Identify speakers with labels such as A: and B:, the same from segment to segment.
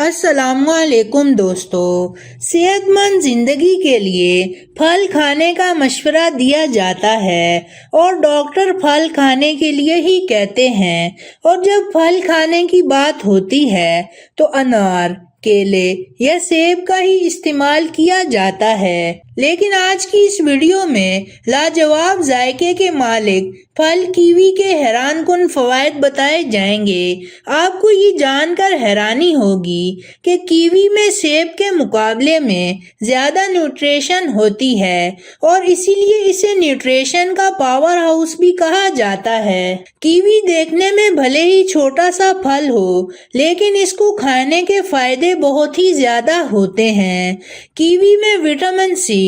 A: السلام علیکم دوستو، صحت مند زندگی کے لیے پھل کھانے کا مشورہ دیا جاتا ہے اور ڈاکٹر پھل کھانے کے لیے ہی کہتے ہیں۔ اور جب پھل کھانے کی بات ہوتی ہے تو انار، کیلے یا سیب کا ہی استعمال کیا جاتا ہے، لیکن آج کی اس ویڈیو میں لاجواب ذائقے کے مالک پھل کیوی کے حیران کن فوائد بتائے جائیں گے۔ آپ کو یہ جان کر حیرانی ہوگی کہ کیوی میں سیب کے مقابلے میں زیادہ نیوٹریشن ہوتی ہے اور اسی لیے اسے نیوٹریشن کا پاور ہاؤس بھی کہا جاتا ہے۔ کیوی دیکھنے میں بھلے ہی چھوٹا سا پھل ہو، لیکن اس کو کھانے کے فائدے بہت ہی زیادہ ہوتے ہیں۔ کیوی میں وٹامن سی،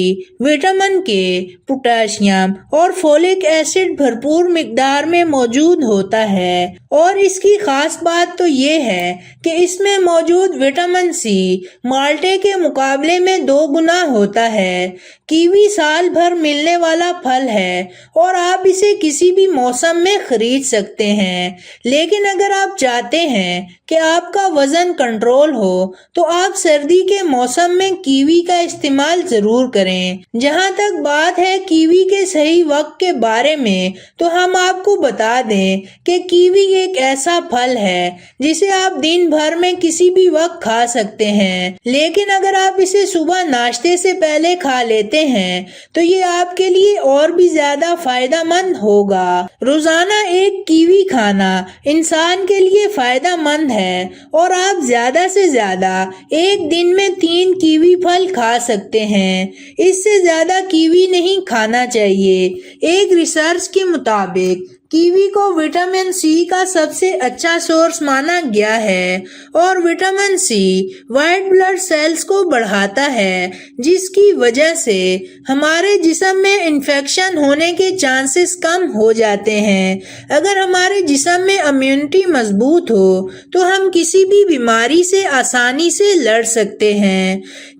A: وٹامن کے، پوٹاشیم اور فولک ایسڈ بھرپور مقدار میں موجود ہوتا ہے، اور اس کی خاص بات تو یہ ہے کہ اس میں موجود وٹامن سی مالٹے کے مقابلے میں 2 گنا ہوتا ہے۔ کیوی سال بھر ملنے والا پھل ہے اور آپ اسے کسی بھی موسم میں خرید سکتے ہیں، لیکن اگر آپ چاہتے ہیں کہ آپ کا وزن کنٹرول ہو تو آپ سردی کے موسم میں کیوی کا استعمال ضرور کریں۔ جہاں تک بات ہے کیوی کے صحیح وقت کے بارے میں، تو ہم آپ کو بتا دیں کہ کیوی ایک ایسا پھل ہے جسے آپ دن بھر میں کسی بھی وقت کھا سکتے ہیں، لیکن اگر آپ اسے صبح ناشتے سے پہلے کھا لیتے ہیں تو یہ آپ کے لیے اور بھی زیادہ فائدہ مند ہوگا۔ روزانہ ایک کیوی کھانا انسان کے لیے فائدہ مند ہے اور آپ زیادہ سے زیادہ ایک دن میں 3 کیوی پھل کھا سکتے ہیں۔ اس سے زیادہ کیوی نہیں کھانا چاہیے۔ ایک ریسرچ کے مطابق کیوی کو وٹامن سی کا سب سے اچھا سورس مانا گیا ہے، اور vitamin C white blood cells کو بڑھاتا ہے، جس کی وجہ سے ہمارے جسم میں انفیکشن ہونے کے چانسز کم ہو جاتے ہیں۔ اگر ہمارے جسم میں امیونٹی مضبوط ہو تو ہم کسی بھی بیماری سے آسانی سے لڑ سکتے ہیں۔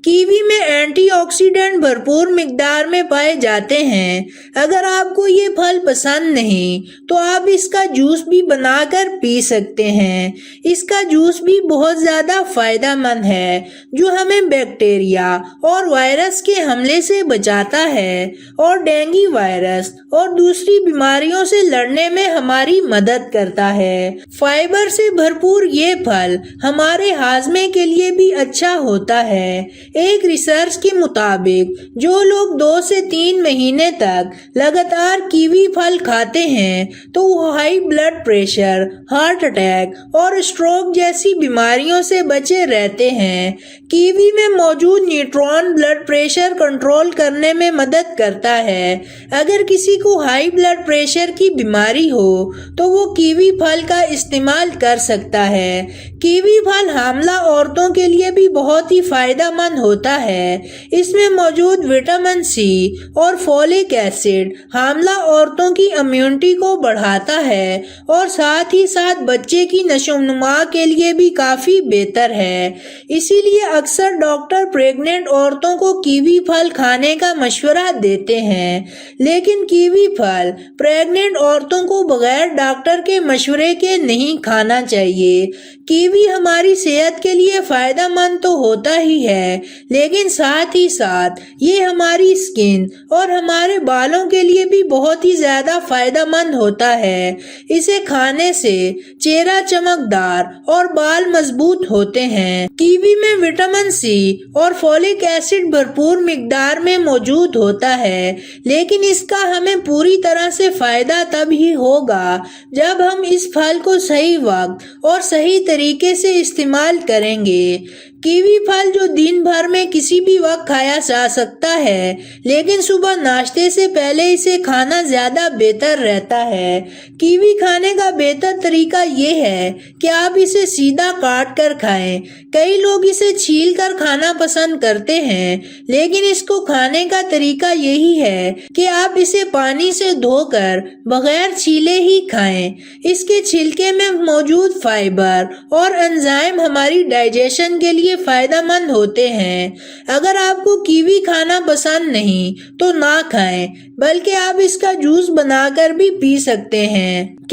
A: کیوی میں اینٹی آکسیڈنٹ بھرپور مقدار میں پائے جاتے ہیں۔ اگر آپ کو یہ پھل پسند نہیں تو آپ اس کا جوس بھی بنا کر پی سکتے ہیں۔ اس کا جوس بھی بہت زیادہ فائدہ مند ہے، جو ہمیں بیکٹیریا اور وائرس کے حملے سے بچاتا ہے اور ڈینگی وائرس اور دوسری بیماریوں سے لڑنے میں ہماری مدد کرتا ہے۔ فائبر سے بھرپور یہ پھل ہمارے ہاضمے کے لیے بھی اچھا ہوتا ہے۔ ایک ریسرچ کے مطابق جو لوگ 2 سے 3 مہینے تک لگاتار کیوی پھل کھاتے ہیں تو وہ high blood pressure, heart attack اور اسٹروک جیسی بیماریوں سے بچے رہتے ہیں۔ کیوی میں موجود نیوٹرون بلڈ پریشر کنٹرول کرنے میں مدد کرتا ہے۔ اگر کسی کو ہائی بلڈ پریشر کی بیماری ہو تو وہ کیوی پھل کا استعمال کر سکتا ہے۔ کیوی پھل حاملہ عورتوں کے لیے بھی بہت ہی فائدہ مند ہوتا ہے۔ اس میں موجود وٹامن سی اور فولک ایسڈ حاملہ عورتوں کی امیونٹی کو بڑھاتا ہے اور ساتھ ہی ساتھ بچے کی نشو و نما کے لیے بھی کافی بہتر ہے۔ اسی لیے اکثر ڈاکٹر پریگننٹ عورتوں کو کیوی پھل کھانے کا مشورہ دیتے ہیں، لیکن کیوی پھل پریگننٹ عورتوں کو بغیر ڈاکٹر کے مشورے کے نہیں کھانا چاہیے۔ کیوی ہماری صحت کے لیے فائدہ مند تو ہوتا ہی ہے، لیکن ساتھ ہی ساتھ یہ ہماری اسکن اور ہمارے بالوں کے لیے بھی بہت ہی زیادہ فائدہ مند ہوتا ہے۔ اسے کھانے سے چہرہ چمکدار اور بال مضبوط ہوتے ہیں۔ کیوی میں وٹامن سی اور فولک ایسڈ بھرپور مقدار میں موجود ہوتا ہے، لیکن اس کا ہمیں پوری طرح سے فائدہ تب ہی ہوگا جب ہم اس پھل کو صحیح وقت اور صحیح طریقے سے استعمال کریں گے۔ کیوی پھل جو دن بھر میں کسی بھی وقت کھایا جا سکتا ہے، لیکن صبح ناشتے سے پہلے اسے کھانا زیادہ بہتر رہتا ہے۔ کیوی کھانے کا بہتر طریقہ یہ ہے کہ آپ اسے سیدھا کاٹ کر کھائیں۔ کئی لوگ اسے چھیل کر کھانا پسند کرتے ہیں، لیکن اس کو کھانے کا طریقہ یہی ہے کہ آپ اسے پانی سے دھو کر بغیر چھیلے ہی کھائیں۔ اس کے چھلکے میں موجود فائبر اور انزائم ہماری ڈائجیشن کے لیے فائدہ مند ہوتے ہیں۔ اگر آپ کو کیوی کھانا پسند نہیں تو نہ کھائیں، بلکہ آپ اس کا جوس بنا کر بھی پی سکتے ہیں۔